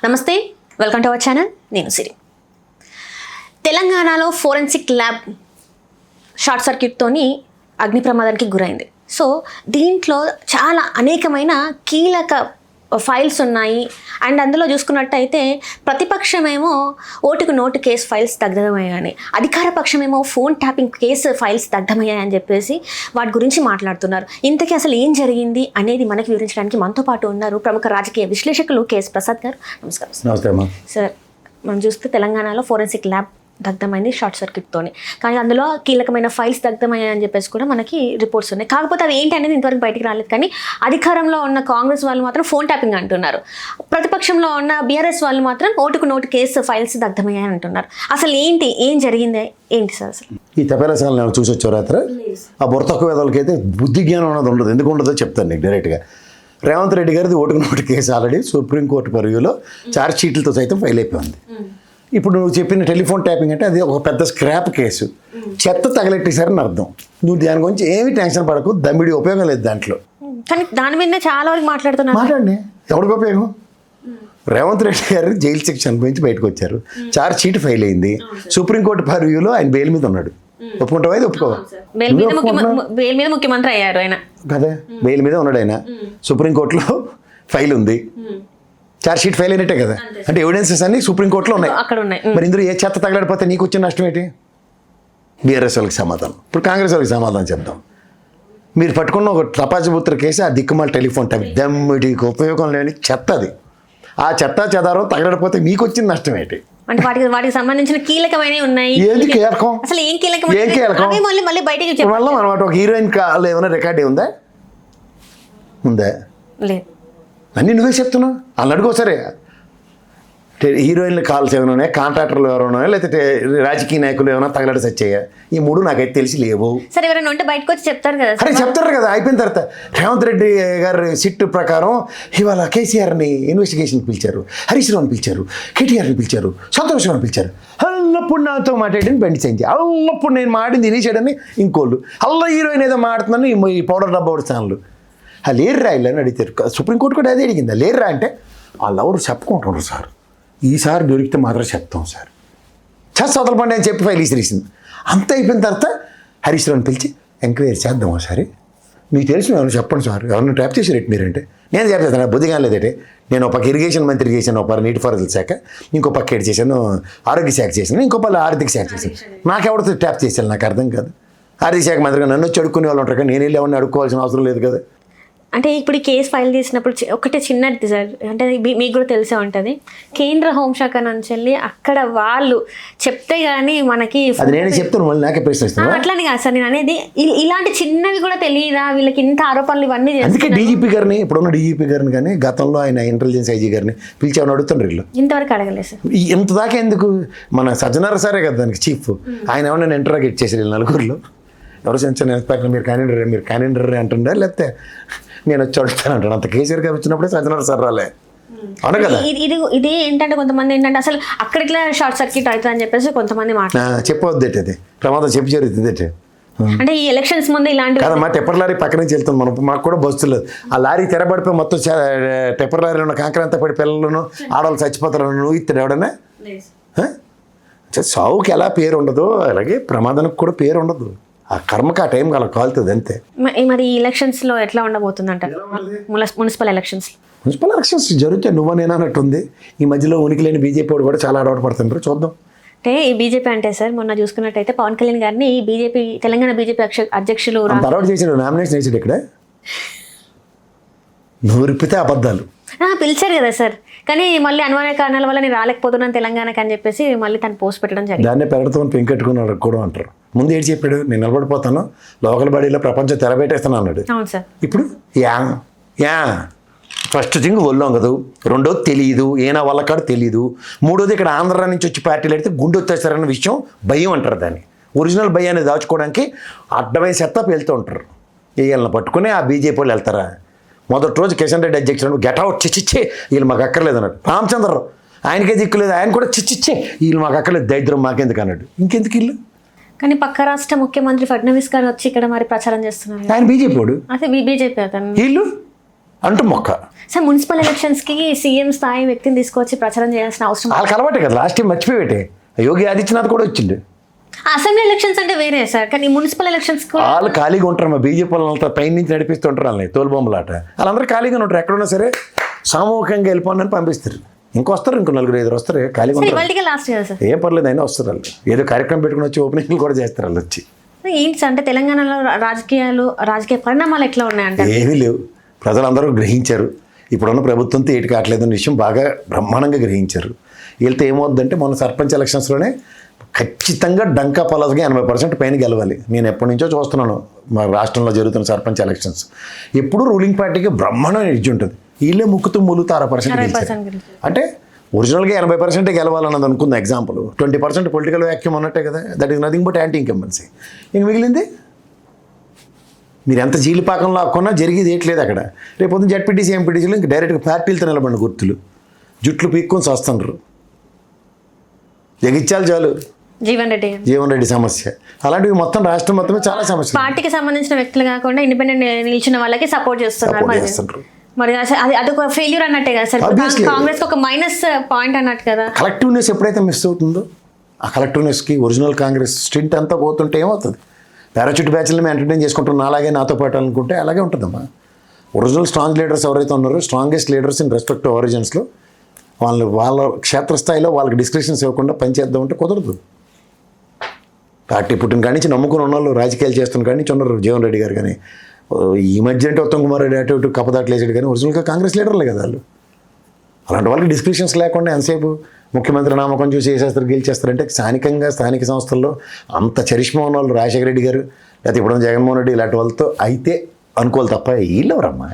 నమస్తే, welcome to our channel. నేను సిరి. తెలంగాణలో ఫోరెన్సిక్ ల్యాబ్ షార్ట్ సర్క్యూట్తోని అగ్ని ప్రమాదానికి గురైంది. సో దీంట్లో చాలా అనేకమైన కీలక ఫైల్స్ ఉన్నాయి. అండ్ అందులో చూసుకున్నట్టయితే ప్రతిపక్షమేమో ఓటుకు నోటు కేసు ఫైల్స్ దగ్ధమయ్యాయని, అధికార పక్షమేమో ఫోన్ ట్యాపింగ్ కేసు ఫైల్స్ దగ్ధమయ్యాయని చెప్పేసి వాటి గురించి మాట్లాడుతున్నారు. ఇంతకీ అసలు ఏం జరిగింది అనేది మనకి వివరించడానికి మనతో పాటు ఉన్నారు ప్రముఖ రాజకీయ విశ్లేషకులు కేఎస్ ప్రసాద్ గారు. నమస్కారం. నమస్తే సార్, మనం చూస్తే తెలంగాణలో ఫోరెన్సిక్ ల్యాబ్ దగ్ధమైంది షార్ట్ సర్క్యూట్తోని, కానీ అందులో కీలకమైన ఫైల్స్ దగ్ధమయ్యాయని చెప్పేసి కూడా మనకి రిపోర్ట్స్ ఉన్నాయి. కాకపోతే అవి ఏంటి అనేది ఇంతవరకు బయటికి రాలేదు. కానీ అధికారంలో ఉన్న కాంగ్రెస్ వాళ్ళు మాత్రం ఫోన్ ట్యాపింగ్ అంటున్నారు, ప్రతిపక్షంలో ఉన్న బీఆర్ఎస్ వాళ్ళు మాత్రం ఓటుకు నోటు కేసు ఫైల్స్ దగ్ధమయ్యాయని అంటున్నారు. అసలు ఏం జరిగింది ఏంటి సార్? అసలు ఈ తపేలసాలు నేను చూసి వచ్చారు రాత్రి. ఆ బుర్తకు వేదలకైతే బుద్ధి జ్ఞానం అనేది ఉండదు. ఎందుకు ఉండదో చెప్తాను నీకు డైరెక్ట్గా. రేవంత్ రెడ్డి గారిది ఓటుకు నోటు కేసు ఆల్రెడీ సుప్రీంకోర్టు పరివ్యూలో ఛార్జ్ షీట్లతో సైతం ఫైల్ అయిపోయింది. ఇప్పుడు నువ్వు చెప్పిన టెలిఫోన్ ట్యాపింగ్ అంటే అది ఒక పెద్ద స్క్రాప్ కేసు, చెత్త తగలెట్టేశారని అర్థం. నువ్వు దాని గురించి ఏమి టెన్షన్ పడకు, దమ్మిడి ఉపయోగం లేదు దాంట్లో. కానీ దాని మీద చాలా వరకు మాట్లాడుతున్నారు. మాట్లాడండి, ఎవరికి ఉపయోగం? రేవంత్ రెడ్డి గారు జైలు శిక్ష అనుభవించి బయటకు వచ్చారు, ఛార్జ్ షీట్ ఫైల్ అయింది, సుప్రీంకోర్టు పరివ్యూలో ఆయన బెయిల్ మీద ఉన్నాడు. ఒప్పుకుంటావా? ఇది ఒప్పుకోవాలి. బెయిల్ మీద ముఖ్యమంత్రి అయ్యారు ఆయన కదా, బెయిల్ మీద ఉన్నాడు ఆయన. సుప్రీంకోర్టులో ఫైల్ ఉంది, ఛార్జ్ షీట్ ఫైల్ అయినట్టే కదా. అంటే ఎవిడెన్సెస్ అన్ని సుప్రీంకోర్టులో ఉన్నాయి. మరి ఇందులో ఏ చెత్త తగలడిపోతే నీకు వచ్చిన నష్టం ఏంటి? బీఆర్ఎస్ వాళ్ళకి సమాధానం, ఇప్పుడు కాంగ్రెస్ వాళ్ళకి సమాధానం చెప్తాం. మీరు పట్టుకున్న ఒక తపాజపుత్ర కేసు, ఆ దిక్కుమాల టెలిఫోన్ ట్యాపింగ్ దమ్మిడికి ఉపయోగం లేని చెత్త అది. ఆ చెత్త చెదారం తగలడిపోతే మీకు వచ్చిన నష్టం ఏంటి? అంటే వాటికి సంబంధించిన కీలకమైనవి ఉన్నాయి. ఏంటి కీలకం? అసలు ఏం కీలకం? మళ్ళీ బయటికి వల్ల అనమాట. ఒక హీరోయిన్ కాల్ ఏమైనా రికార్డ్ ఉందా? లేదు. అన్నీ నువ్వే చెప్తున్నావు. వాళ్ళు అడుగోసరే హీరోయిన్లు కాల్స్ ఏమైనా ఉన్నాయా, కాంట్రాక్టర్లు ఎవరైనా, లేకపోతే రాజకీయ నాయకులు ఏమైనా తగలడి సచ్చాయా? ఈ మూడు నాకైతే తెలిసి లేవు. సరే, ఎవరైనా ఉంటే బయటకు వచ్చి చెప్తారు కదా. అరే చెప్తారు కదా. అయిపోయిన తర్వాత రేవంత్ రెడ్డి గారి సిట్ ప్రకారం ఇవాళ కేసీఆర్ని ఇన్వెస్టిగేషన్కి పిలిచారు, హరీష్ రావుని పిలిచారు, కేటీఆర్ని పిలిచారు, సంతోష్ పిలిచారు. అల్లప్పుడు నాతో మాట్లాడింది బండి సంజయ్, అల్లప్పుడు నేను మాడింది తినేసాడని ఇంకోళ్ళు, అల్ల హీరోయిన్ ఏదో మాడుతుందని ఈ పౌడర్ డబ్బా ఛానల్. లేర్రా ఇల్లని అడిగారు. సుప్రీంకోర్టు కూడా అదే అడిగిందా? లేర్రా అంటే వాళ్ళు ఎవరు చెప్పుకుంటున్నారు సార్, ఈసారి దొరికితే మాత్రం చెప్తాం సార్, చదవతల పండి అని చెప్పి ఫైల్ ఇసిరేసింది. అంత అయిపోయిన తర్వాత హరీష్ రావుని పిలిచి ఎంక్వైరీ చేద్దాం ఒకసారి, మీకు తెలిసిన ఎవరు చెప్పండి సార్, ఎవరిని ట్యాప్ చేసారు మీరంటే. నేను చెప్తాను, బుద్ధిగా లేదంటే. నేను ఒక పక్క ఇరిగేషన్ మంత్రి చేశాను, ఒక నీటిపారుదల శాఖ, ఇంకో పక్క ఏడు చేశాను, ఆరోగ్య శాఖ చేశాను, ఇంకో పక్క ఆర్థిక శాఖ చేశాను. నాకెవరితో ట్యాప్ చేశాను నాకు అర్థం కాదు. ఆర్థిక శాఖ మంత్రిగా నన్ను వచ్చి అడుక్కునే వాళ్ళు ఉంటారు, కానీ నేను వెళ్ళి ఎవరిని అడుక్కోవాల్సిన అవసరం లేదు కదా. అంటే ఇప్పుడు కేసు ఫైల్ చేసినప్పుడు ఒకటే చిన్నది సార్, అంటే మీకు కూడా తెలిసే ఉంటుంది, కేంద్ర హోంశాఖ నుంచి వెళ్ళి అక్కడ వాళ్ళు చెప్తే కానీ మనకి అది నేను చెప్తాను, మళ్ళీ నాకే ప్రశ్నిస్తాను. అట్లానే కాదు సార్, నేను అనేది ఇలాంటి చిన్నవి కూడా తెలియదా వీళ్ళకి, ఇంత ఆరోపణలు ఇవన్నీ. అందుకే డీజీపీ గారిని, ఇప్పుడున్న డీజీపీ గారిని కానీ గతంలో ఆయన ఇంటెలిజెన్స్ ఐజీ గారిని పిలిచేవాడిని అడుగుతుండ్రు. వీళ్ళు ఇంతవరకు అడగలేదు సార్. ఇంత దాకా ఎందుకు? మన సజ్జనార్ సారే కదా దానికి చీఫ్. ఆయన ఏమన్నా ఇంటరాగేట్ చేశారు వీళ్ళు నలుగురిలో. ఎవరు సెన్షన్ ఇన్స్పెక్టర్ మీరు క్యాలెండర్ అంటుండే, లేకపోతే నేను వచ్చి అడుగుతాను అంటాడు. అంత కేసీఆర్ గారు వచ్చినప్పుడే సజ్జనార్ సార్ రాలే, అవును కదా. ఇది ఏంటంటే కొంతమంది ఏంటంటే అసలు అక్కడ ఇట్లా షార్ట్ సర్క్యూట్ అవుతుంది అని చెప్పేసి కొంతమంది చెప్పవద్దు, అది ప్రమాదం చెప్పి జరుగుతుంది. అంటే ఈ ఎలక్షన్స్ ముందు ఇలాంటి కదమ్మా, టెప్పర్ లారీ పక్క నుంచి వెళ్తాం మనం, మాకు కూడా బస్సు లేదు. ఆ లారీ తెరబడిపోయి మొత్తం టెప్పర్ లారీలో ఉన్న కాంక్రాంత పడి పిల్లలను ఆడవాళ్ళు చచ్చిపోతారు. నువ్వు ఇస్తాడు ఎవడన్నా? సావుకి ఎలా పేరు ఉండదు, అలాగే ప్రమాదానికి కూడా పేరు ఉండదు. ఆ కర్మకి ఆ టైం అలా కాలుతుంది అంతే. మరి ఈ ఎలక్షన్స్ లో ఎట్లా ఉండబోతుందంట? మున్సిపల్ ఎలక్షన్స్ జరిగితే నువ్వు నేను అన్నట్టుంది. ఈ మధ్యలో ఉనికి లేని బీజేపీ వాడు కూడా చాలా అడవాటు పడుతుంటారు, చూద్దాం. అంటే ఈ బీజేపీ అంటే సార్, మొన్న చూసుకున్నట్టయితే పవన్ కళ్యాణ్ గారిని తెలంగాణ బీజేపీ అధ్యక్షులు అలవాటు చేసాడు, నామినేషన్ వేసాడు. ఇక్కడ నువ్వు రిప్పితే అబద్ధాలు పిలిచారు కదా సార్, కానీ మళ్ళీ అనుమాన కారణాల వల్ల నేను రాలేకపోతున్నాను తెలంగాణకి అని చెప్పేసి మళ్ళీ తను పోస్ట్ పెట్టడం జరిగింది. దాన్నే పెరగతామని పెంకెట్టుకున్నాడు కూడా అంటారు. ముందు ఏడు చెప్పాడు, నేను నిలబడిపోతాను, లోకల్ బాడీలో ప్రపంచం తెరబెట్టేస్తాను అన్నాడు. అవును సార్. ఇప్పుడు ఫస్ట్ థింగ్ ఒళ్ళొంగదు, రెండోది తెలియదు, ఏనా వల్ల కాదు తెలియదు, మూడోది ఇక్కడ ఆంధ్ర నుంచి వచ్చి పార్టీలు అయితే గుండె వచ్చేస్తారన్న విషయం భయం అంటారు. దాన్ని ఒరిజినల్ భయాన్ని దాచుకోవడానికి అడ్డమైన సెటప్ వెళ్తూ ఉంటారు. వీళ్ళని పట్టుకుని ఆ బీజేపీ వాళ్ళు వెళ్తారా? మొదటి రోజు కిషన్ రెడ్డి అధ్యక్షుడు గెటౌట్ చిచ్చిచ్చే, వీళ్ళు మాకు అక్కర్లేదు అన్నాడు. రామచంద్రరావు ఆయనకే దిక్కులేదు, ఆయన కూడా చిచ్చిచ్చే, వీళ్ళు మాకు అక్కర్లేదు, దరిద్రం మాకెందుకు అన్నాడు. ఇంకెందుకు వీళ్ళు? కానీ పక్క రాష్ట్ర ముఖ్యమంత్రి ఫడ్నవీస్ గారు వచ్చి ఇక్కడ మరి ప్రచారం చేస్తున్నారు. ఆయన బీజేపీ వాడు, అదే బీజేపీ అతను. వీళ్ళు అంటూ మొక్క. సార్ మున్సిపల్ ఎలక్షన్స్కి సీఎం స్థాయి వ్యక్తిని తీసుకొచ్చి ప్రచారం చేయాల్సిన అవసరం వాళ్ళకి అలవాటే కదా, లాస్ట్ టైం మర్చిపోయేటే యోగి ఆదిత్యనాథ్ కూడా వచ్చిండు. అసెంబ్లీ ఎలక్షన్స్ అంటే వేరే సార్, కానీ మున్సిపల్ ఎలక్షన్స్ కూడా వాళ్ళు ఖాళీగా ఉంటారు, మా బీజేపీ వాళ్ళంతా పైన నుంచి నడిపిస్తుంటారు వాళ్ళని తోలుబొమ్మలాట. వాళ్ళందరూ ఖాళీగా ఉంటారు, ఎక్కడున్నా సరే సామూహికంగా వెళ్ళిపోండి అని పంపిస్తారు. ఇంకొస్తారు, ఇంకో 4-5 వస్తారు, ఖాళీగా ఉంటారు. ఇవాళకి లాస్ట్ కదా సార్, ఏం పర్లేదు అయినా వస్తారు వాళ్ళు. ఏదో కార్యక్రమం పెట్టుకుని వచ్చి ఓపెనింగ్లు కూడా చేస్తారు వాళ్ళు వచ్చి. ఏంటి సార్ అంటే తెలంగాణలో రాజకీయ పరిణామాలు ఎట్లా ఉన్నాయంటే ఏమీ లేవు, ప్రజలందరూ గ్రహించారు. ఇప్పుడున్న ప్రభుత్వంతో ఏటి కావట్లేదన్న విషయం బాగా బ్రహ్మాండంగా గ్రహించారు. వీళ్ళతో ఏమవుద్దంటే మొన్న సర్పంచ్ ఎలక్షన్స్లోనే ఖచ్చితంగా డంకా పలసగా 80% పైన గెలవాలి. నేను ఎప్పటి నుంచో చూస్తున్నాను మా రాష్ట్రంలో జరుగుతున్న సర్పంచ్ ఎలక్షన్స్. ఎప్పుడు రూలింగ్ పార్టీకి బ్రహ్మాండమైన ఎడ్జ్ ఉంటుంది. వీళ్ళే ముక్కుతూ ములుగుతూ 60% అంటే ఒరిజినల్గా 80% గెలవాలన్నది అనుకుంది. ఎగ్జాంపుల్ 20% పొలిటికల్ వ్యాక్యూమ్ ఉన్నట్టే కదా, that is nothing but anti incumbency. ఇంక మిగిలింది మీరు ఎంత జీలిపాకం లాక్కున్నా జరిగేది ఏట్లేదు అక్కడ. రేపు పొద్దున్న జడ్పీటీసీ ఎంపీటీసీలు ఇంక డైరెక్ట్గా పార్టీలతో నిలబడిన గుర్తులు, జుట్లు పీక్కొని వస్తుండ్రు. జగిత్యాలు చాలు జీవన్ రెడ్డి సమస్య, అలాంటివి మొత్తం రాష్ట్రం మొత్తమే చాలా సమస్యలు. పార్టీకి సంబంధించిన వ్యక్తులు కాకుండా ఇండిపెండెంట్ నిలిచిన వాళ్ళకి సపోర్ట్ చేస్తున్నారు. మరి అది అదొక ఫెయిల్యూర్ అన్నట్టే కదా సార్, కాంగ్రెస్ ఒక మైనస్ పాయింట్ అన్నట్టు కదా. కలెక్టివ్నెస్ ఎప్పుడైతే మిస్ అవుతుందో ఆ కలెక్టివ్నెస్కి ఒరిజినల్ కాంగ్రెస్ స్ట్రింట్ అంతా పోతుంటే ఏమవుతుంది? పారాచూట్ బ్యాచ్లని మేము ఎంటర్టైన్ చేసుకుంటున్నాం, అలాగే నాతో పాటు అనుకుంటే అలాగే ఉంటుందమ్మా. ఒరిజినల్ స్ట్రాంగ్ లీడర్స్ ఎవరైతే ఉన్నారో, strongest leaders in respect to ఆరిజిన్స్లో వాళ్ళ క్షేత్రస్థాయిలో వాళ్ళకి డిస్క్రిప్షన్స్ ఇవ్వకుండా పనిచేద్దాం అంటే కుదరదు. పార్టీ పుట్టిన కాడి నుంచి నమ్ముకుని ఉన్న వాళ్ళు, రాజకీయాలు చేస్తున్న కాడి నుంచి ఉన్నారు. జీవన్ రెడ్డి గారు కానీ ఈ మధ్య అంటే ఉత్తమ్ కుమార్ రెడ్డి అటు ఇటు కప్పదాట్లు వేసాడు, కానీ ఒరిజినల్గా కాంగ్రెస్ లీడర్లే కదా వాళ్ళు. అలాంటి వాళ్ళకి డిస్క్రిప్షన్స్ లేకుండా ఎంతసేపు ముఖ్యమంత్రి నామకం చూసి వేసేస్తారు గెలిచేస్తారంటే స్థానికంగా స్థానిక సంస్థల్లో అంత చరిష్మా ఉన్న వాళ్ళు రాజశేఖర రెడ్డి గారు లేకపోతే ఇప్పుడు జగన్మోహన్ రెడ్డి ఇలాంటి వాళ్ళతో అయితే అనుకోవాలి తప్ప వీళ్ళెవరమ్మా.